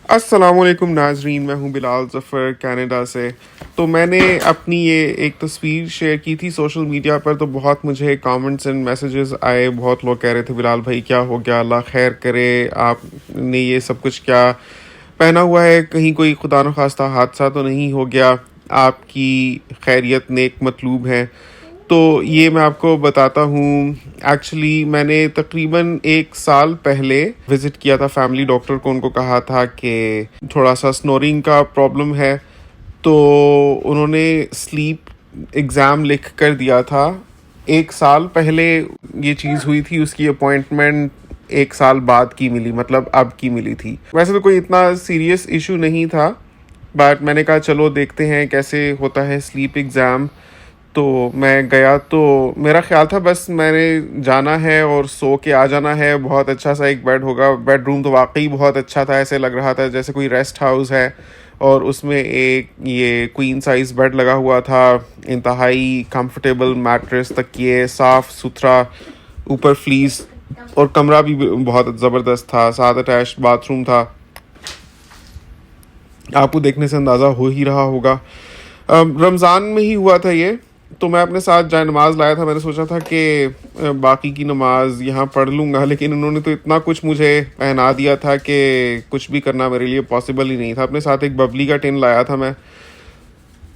अस्सलामुअलैकुम नाजरीन, मैं हूं बिलाल ज़फ़र कनाडा से। तो मैंने अपनी ये एक तस्वीर शेयर की थी सोशल मीडिया पर, तो बहुत मुझे कमेंट्स एंड मैसेजेस आए। बहुत लोग कह रहे थे बिलाल भाई क्या हो गया, अल्लाह खैर करे, आपने ये सब कुछ क्या पहना हुआ है, कहीं कोई खुदा न खास्ता हादसा तो नहीं हो गया, आपकी खैरियत नेक मतलूब है। तो ये मैं आपको बताता हूँ। एक्चुअली मैंने तकरीबन 1 साल पहले विज़िट किया था फैमिली डॉक्टर को। उनको कहा था कि थोड़ा सा स्नोरिंग का प्रॉब्लम है, तो उन्होंने स्लीप एग्ज़ाम लिख कर दिया था। 1 साल पहले ये चीज़ हुई थी, उसकी अपॉइंटमेंट 1 साल बाद की मिली, मतलब अब की मिली थी। वैसे तो कोई इतना सीरियस इशू नहीं था, बट मैंने कहा चलो देखते हैं कैसे होता है स्लीप एग्ज़ाम। तो मैं गया, तो मेरा ख्याल था बस मैंने जाना है और सो के आ जाना है। बहुत अच्छा सा एक बेड होगा, बेडरूम तो वाकई बहुत अच्छा था, ऐसे लग रहा था जैसे कोई रेस्ट हाउस है। और उसमें एक ये क्वीन साइज़ बेड लगा हुआ था, इंतहाई कंफर्टेबल मैट्रेस, तकिए, साफ़ सुथरा, ऊपर फ्लीस, और कमरा भी बहुत ज़बरदस्त था। साथ अटैच बाथरूम था। आपको देखने से अंदाज़ा हो ही रहा होगा। रमज़ान में ही हुआ था ये। तो मैं अपने साथ जाए नमाज़ लाया था। मैंने सोचा था कि बाकी की नमाज यहाँ पढ़ लूँगा, लेकिन उन्होंने तो इतना कुछ मुझे पहना दिया था कि कुछ भी करना मेरे लिए पॉसिबल ही नहीं था। अपने साथ एक बबली का टिन लाया था मैं,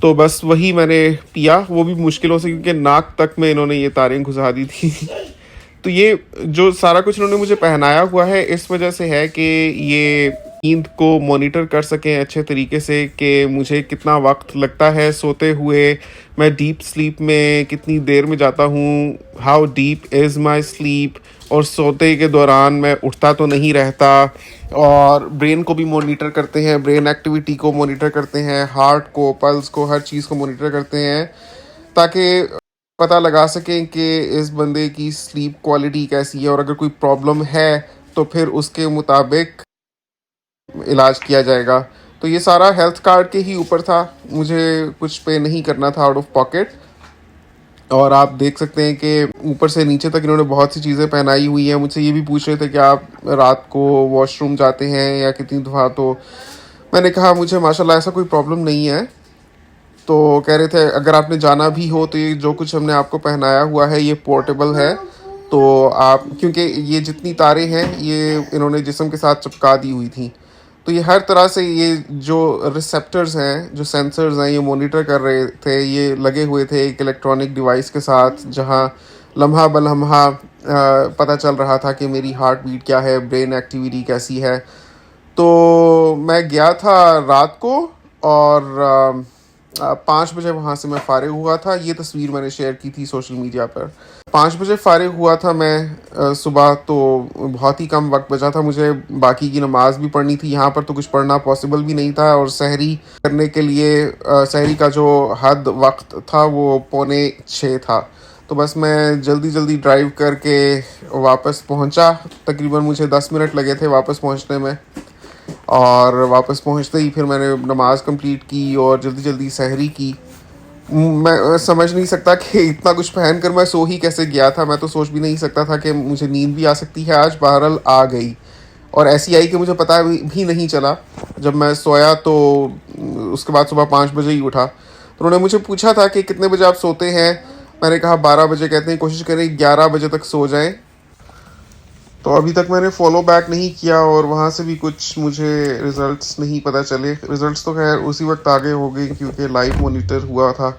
तो बस वही मैंने पिया, वो भी मुश्किलों से, क्योंकि नाक तक में इन्होंने ये तारें घुसा दी थी। तो ये जो सारा कुछ इन्होंने मुझे पहनाया हुआ है, इस वजह से है कि ये नींद को मॉनिटर कर सकें अच्छे तरीके से, कि मुझे कितना वक्त लगता है सोते हुए, मैं डीप स्लीप में कितनी देर में जाता हूँ, how deep is my sleep, और सोते के दौरान मैं उठता तो नहीं रहता। और ब्रेन को भी मॉनिटर करते हैं, ब्रेन एक्टिविटी को मॉनिटर करते हैं, हार्ट को, पल्स को, हर चीज़ को मॉनिटर करते हैं, ताकि पता लगा सकें कि इस बंदे की स्लीप क्वालिटी कैसी है, और अगर कोई प्रॉब्लम है तो फिर उसके मुताबिक इलाज किया जाएगा। तो ये सारा हेल्थ कार्ड के ही ऊपर था, मुझे कुछ पे नहीं करना था आउट ऑफ पॉकेट। और आप देख सकते हैं कि ऊपर से नीचे तक इन्होंने बहुत सी चीज़ें पहनाई हुई हैं। मुझसे ये भी पूछ रहे थे कि आप रात को वॉशरूम जाते हैं या कितनी दफ़ा, तो मैंने कहा मुझे माशाल्लाह ऐसा कोई प्रॉब्लम नहीं है। तो कह रहे थे अगर आपने जाना भी हो तो ये जो कुछ हमने आपको पहनाया हुआ है ये पोर्टेबल है, तो आप, क्योंकि ये जितनी तारें हैं ये इन्होंने जिस्म के साथ चिपका दी हुई थी, तो ये हर तरह से ये जो रिसेप्टर्स हैं, जो सेंसर्स हैं, ये मॉनिटर कर रहे थे। ये लगे हुए थे एक इलेक्ट्रॉनिक डिवाइस के साथ, जहां लम्हा बलम्हा पता चल रहा था कि मेरी हार्ट बीट क्या है, ब्रेन एक्टिविटी कैसी है। तो मैं गया था रात को, और 5 बजे वहाँ से मैं फ़ारिग हुआ था। ये तस्वीर मैंने शेयर की थी सोशल मीडिया पर। 5 बजे फ़ारिग हुआ था मैं सुबह, तो बहुत ही कम वक्त बचा था मुझे। बाकी की नमाज भी पढ़नी थी, यहाँ पर तो कुछ पढ़ना पॉसिबल भी नहीं था। और सहरी करने के लिए सहरी का जो हद वक्त था वो 5:45 था। तो बस मैं जल्दी जल्दी ड्राइव करके वापस पहुँचा। तकरीबन मुझे 10 मिनट लगे थे वापस पहुँचने में। और वापस पहुंचते ही फिर मैंने नमाज़ कंप्लीट की और जल्दी जल्दी सहरी की। मैं समझ नहीं सकता कि इतना कुछ पहन कर मैं सो ही कैसे गया था। मैं तो सोच भी नहीं सकता था कि मुझे नींद भी आ सकती है आज। बहरहाल आ गई, और ऐसी आई कि मुझे पता भी नहीं चला। जब मैं सोया तो उसके बाद सुबह 5 बजे ही उठा। तो उन्होंने मुझे पूछा था कि कितने बजे आप सोते हैं। मैंने कहा 12 बजे। कहते हैं कोशिश करें 11 बजे तक सो जाएं। तो अभी तक मैंने फॉलो बैक नहीं किया, और वहाँ से भी कुछ मुझे रिज़ल्ट्स नहीं पता चले। रिज़ल्ट्स तो खैर उसी वक्त आगे हो गई, क्योंकि लाइव मॉनिटर हुआ था।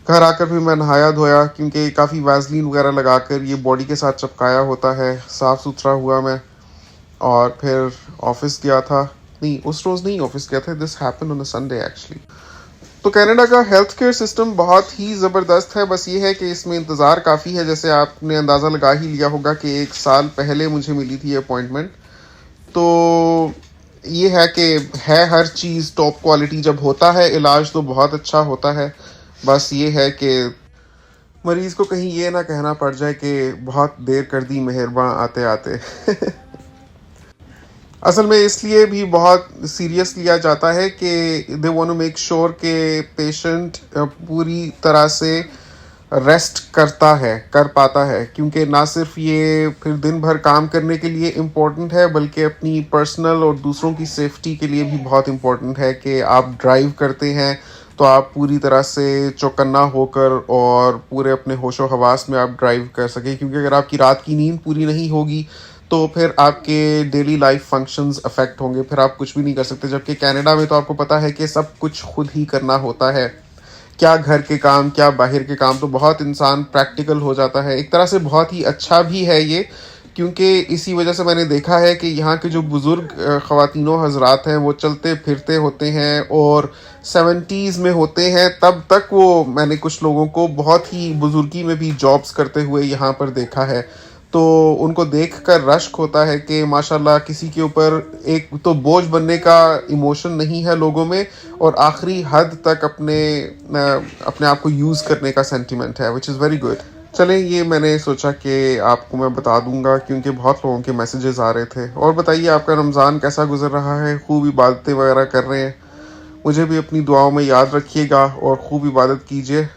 घर आकर फिर मैं नहाया धोया, क्योंकि काफ़ी वैसलीन वगैरह लगाकर ये बॉडी के साथ चिपकाया होता है। साफ़ सुथरा हुआ मैं, और फिर ऑफिस गया था। नहीं, उस रोज़ नहीं ऑफिस गया था, this happen on a Sunday actually. तो कनाडा का हेल्थ केयर सिस्टम बहुत ही ज़बरदस्त है। बस ये है कि इसमें इंतज़ार काफ़ी है। जैसे आपने अंदाज़ा लगा ही लिया होगा कि 1 साल पहले मुझे मिली थी अपॉइंटमेंट। तो ये है कि है हर चीज़ टॉप क्वालिटी। जब होता है इलाज तो बहुत अच्छा होता है। बस ये है कि मरीज़ को कहीं ये ना कहना पड़ जाए कि बहुत देर कर दी मेहरबान आते आते। असल में इसलिए भी बहुत सीरियस लिया जाता है कि they want to make sure कि पेशेंट पूरी तरह से रेस्ट कर पाता है, क्योंकि ना सिर्फ ये फिर दिन भर काम करने के लिए इम्पोर्टेंट है, बल्कि अपनी पर्सनल और दूसरों की सेफ्टी के लिए भी बहुत इम्पोर्टेंट है कि आप ड्राइव करते हैं तो आप पूरी तरह से चौकन्ना होकर और पूरे अपने होशो हवास में आप ड्राइव कर सकें, क्योंकि अगर आपकी रात की नींद पूरी नहीं होगी तो फिर आपके डेली लाइफ फंक्शंस अफेक्ट होंगे, फिर आप कुछ भी नहीं कर सकते। जबकि कनाडा में तो आपको पता है कि सब कुछ खुद ही करना होता है, क्या घर के काम क्या बाहर के काम, तो बहुत इंसान प्रैक्टिकल हो जाता है। एक तरह से बहुत ही अच्छा भी है ये, क्योंकि इसी वजह से मैंने देखा है कि यहाँ के जो बुज़ुर्ग ख़वातीनो हजरात हैं वो चलते फिरते होते हैं और 70s में होते हैं, तब तक वो मैंने कुछ लोगों को बहुत ही बुजुर्गी में भी जॉब्स करते हुए यहाँ पर देखा है। तो उनको देखकर रश्क होता है कि माशाल्लाह किसी के ऊपर एक तो बोझ बनने का इमोशन नहीं है लोगों में, और आखिरी हद तक अपने आप को यूज़ करने का सेंटिमेंट है, विच इज़ वेरी गुड। चलें, ये मैंने सोचा कि आपको मैं बता दूंगा क्योंकि बहुत लोगों के मैसेजेस आ रहे थे। और बताइए, आपका रमज़ान कैसा गुजर रहा है? खूब इबादतें वगैरह कर रहे हैं? मुझे भी अपनी दुआओं में याद रखिएगा और खूब इबादत कीजिए।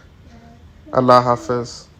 अल्लाह हाफ़िज़।